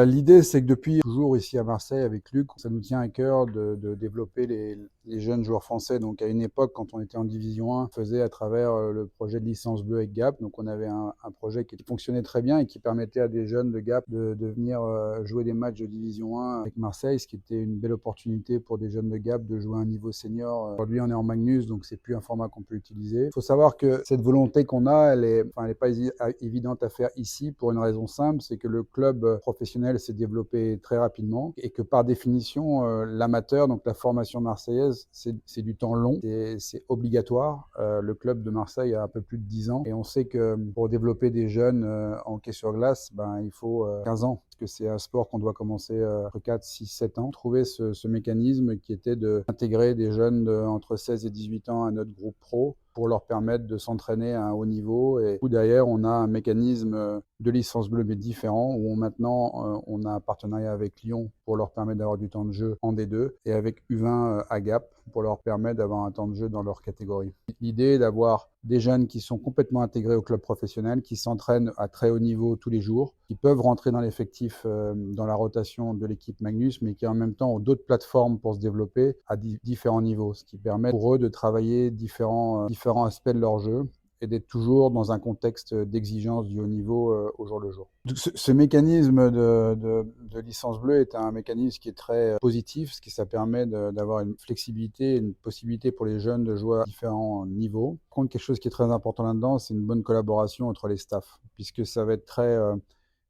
L'idée, c'est que depuis toujours ici à Marseille avec Luc, ça nous tient à cœur de développer les jeunes joueurs français. Donc à une époque, quand on était en Division 1, on faisait à travers le projet de licence bleue avec Gap. Donc on avait un projet qui fonctionnait très bien et qui permettait à des jeunes de Gap de venir jouer des matchs de Division 1 avec Marseille, ce qui était une belle opportunité pour des jeunes de Gap de jouer à un niveau senior. Aujourd'hui, on est en Magnus, donc c'est plus un format qu'on peut utiliser. Il faut savoir que cette volonté qu'on a, elle est pas évidente à faire ici pour une raison simple, c'est que le club professionnel s'est développé très rapidement et que par définition, l'amateur, donc la formation marseillaise, c'est du temps long et c'est obligatoire. Le club de Marseille a un peu plus de 10 ans et on sait que pour développer des jeunes en hockey sur glace, il faut 15 ans. Parce que c'est un sport qu'on doit commencer entre 4, 6, 7 ans. Trouver ce mécanisme qui était d'intégrer des jeunes entre 16 et 18 ans à notre groupe pro pour leur permettre de s'entraîner à un haut niveau. Et derrière, on a un mécanisme de licence bleue mais différent où maintenant on a un partenariat avec Lyon pour leur permettre d'avoir du temps de jeu en D2 et avec U20 à Gap pour leur permettre d'avoir un temps de jeu dans leur catégorie. L'idée est d'avoir des jeunes qui sont complètement intégrés au club professionnel, qui s'entraînent à très haut niveau tous les jours, qui peuvent rentrer dans l'effectif dans la rotation de l'équipe Magnus, mais qui en même temps ont d'autres plateformes pour se développer à différents niveaux, ce qui permet pour eux de travailler différents aspects de leur jeu et d'être toujours dans un contexte d'exigence du haut niveau au jour le jour. Donc, ce mécanisme de licence bleue est un mécanisme qui est très positif, ce qui ça permet d'avoir une flexibilité, une possibilité pour les jeunes de jouer à différents niveaux. Par contre, quelque chose qui est très important là-dedans, c'est une bonne collaboration entre les staffs, puisque ça va être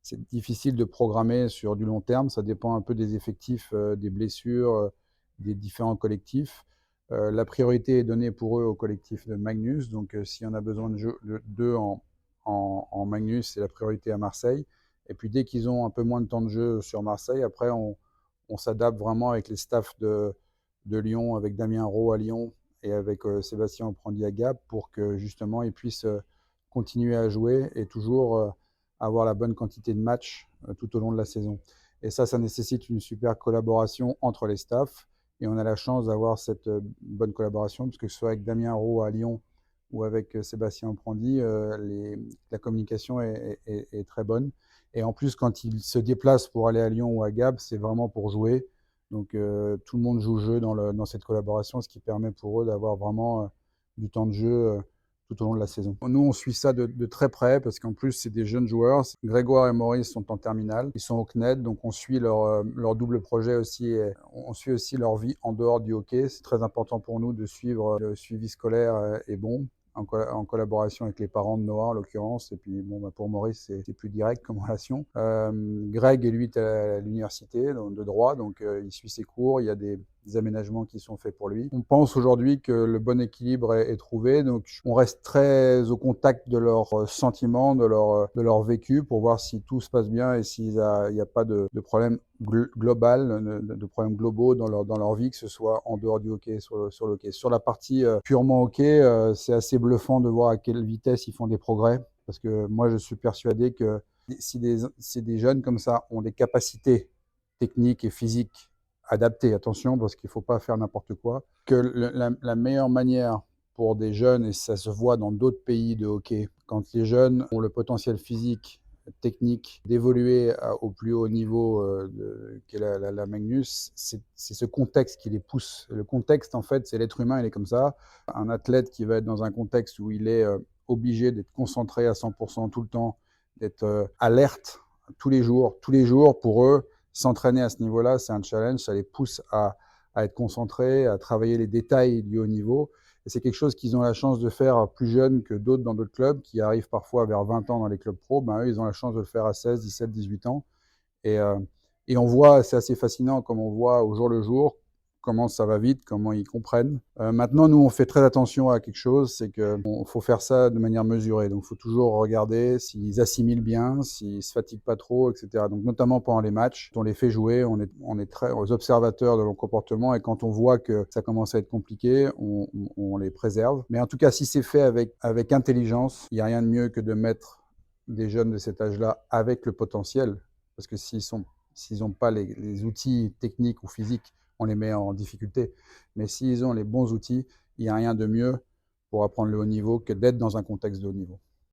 c'est difficile de programmer sur du long terme, ça dépend un peu des effectifs, des blessures, des différents collectifs. La priorité est donnée pour eux au collectif de Magnus, donc s'il y en a besoin d'eux en Magnus, c'est la priorité à Marseille. Et puis dès qu'ils ont un peu moins de temps de jeu sur Marseille, après on s'adapte vraiment avec les staffs de Lyon, avec Damien Rowe à Lyon et avec Sébastien Oprandi à Gap pour que justement ils puissent continuer à jouer et toujours avoir la bonne quantité de matchs tout au long de la saison. Et ça nécessite une super collaboration entre les staffs. Et on a la chance d'avoir cette bonne collaboration, parce que ce soit avec Damien Rowe à Lyon ou avec Sébastien Oprandi, la communication est très bonne. Et en plus, quand ils se déplacent pour aller à Lyon ou à Gap, c'est vraiment pour jouer. Donc tout le monde joue le jeu dans cette collaboration, ce qui permet pour eux d'avoir vraiment du temps de jeu tout au long de la saison. Nous, on suit ça de très près parce qu'en plus, c'est des jeunes joueurs. Grégoire et Maurice sont en terminale. Ils sont au CNED, donc on suit leur double projet aussi. Et on suit aussi leur vie en dehors du hockey. C'est très important pour nous de suivre le suivi scolaire est bon. En collaboration avec les parents de Noah en l'occurrence. Et puis pour Maurice, c'est plus direct comme relation. Greg, lui, est à l'université de droit, donc il suit ses cours. Il y a des aménagements qui sont faits pour lui. On pense aujourd'hui que le bon équilibre est trouvé, donc on reste très au contact de leurs sentiments, de leur vécu pour voir si tout se passe bien et s'il n'y a pas de problème global, de problèmes globaux dans leur vie, que ce soit en dehors du hockey, sur le hockey. Sur la partie purement hockey, c'est assez bluffant de voir à quelle vitesse ils font des progrès, parce que moi je suis persuadé que si des jeunes comme ça ont des capacités techniques et physiques adaptées, attention, parce qu'il ne faut pas faire n'importe quoi, que la meilleure manière pour des jeunes, et ça se voit dans d'autres pays de hockey, quand les jeunes ont le potentiel physique, technique, d'évoluer au plus haut niveau qu'est la Magnus, c'est ce contexte qui les pousse. Le contexte, en fait, c'est l'être humain, il est comme ça. Un athlète qui va être dans un contexte où il est obligé d'être concentré à 100% tout le temps, d'être alerte tous les jours, pour eux, s'entraîner à ce niveau-là, c'est un challenge, ça les pousse à être concentrés, à travailler les détails du haut niveau. Et c'est quelque chose qu'ils ont la chance de faire plus jeunes que d'autres dans d'autres clubs, qui arrivent parfois vers 20 ans dans les clubs pro. Eux, ils ont la chance de le faire à 16, 17, 18 ans. Et, et on voit, c'est assez fascinant comme on voit au jour le jour, comment ça va vite, comment ils comprennent. Maintenant, nous, on fait très attention à quelque chose, c'est qu'il faut faire ça de manière mesurée. Donc, il faut toujours regarder s'ils assimilent bien, s'ils ne se fatiguent pas trop, etc. Donc, notamment pendant les matchs, on les fait jouer, on est très aux observateurs de leur comportement, et quand on voit que ça commence à être compliqué, on les préserve. Mais en tout cas, si c'est fait avec intelligence, il n'y a rien de mieux que de mettre des jeunes de cet âge-là avec le potentiel, parce que s'ils n'ont pas les outils techniques ou physiques, on les met en difficulté. Mais s'ils ont les bons outils, il n'y a rien de mieux pour apprendre le haut niveau que d'être dans un contexte de haut niveau.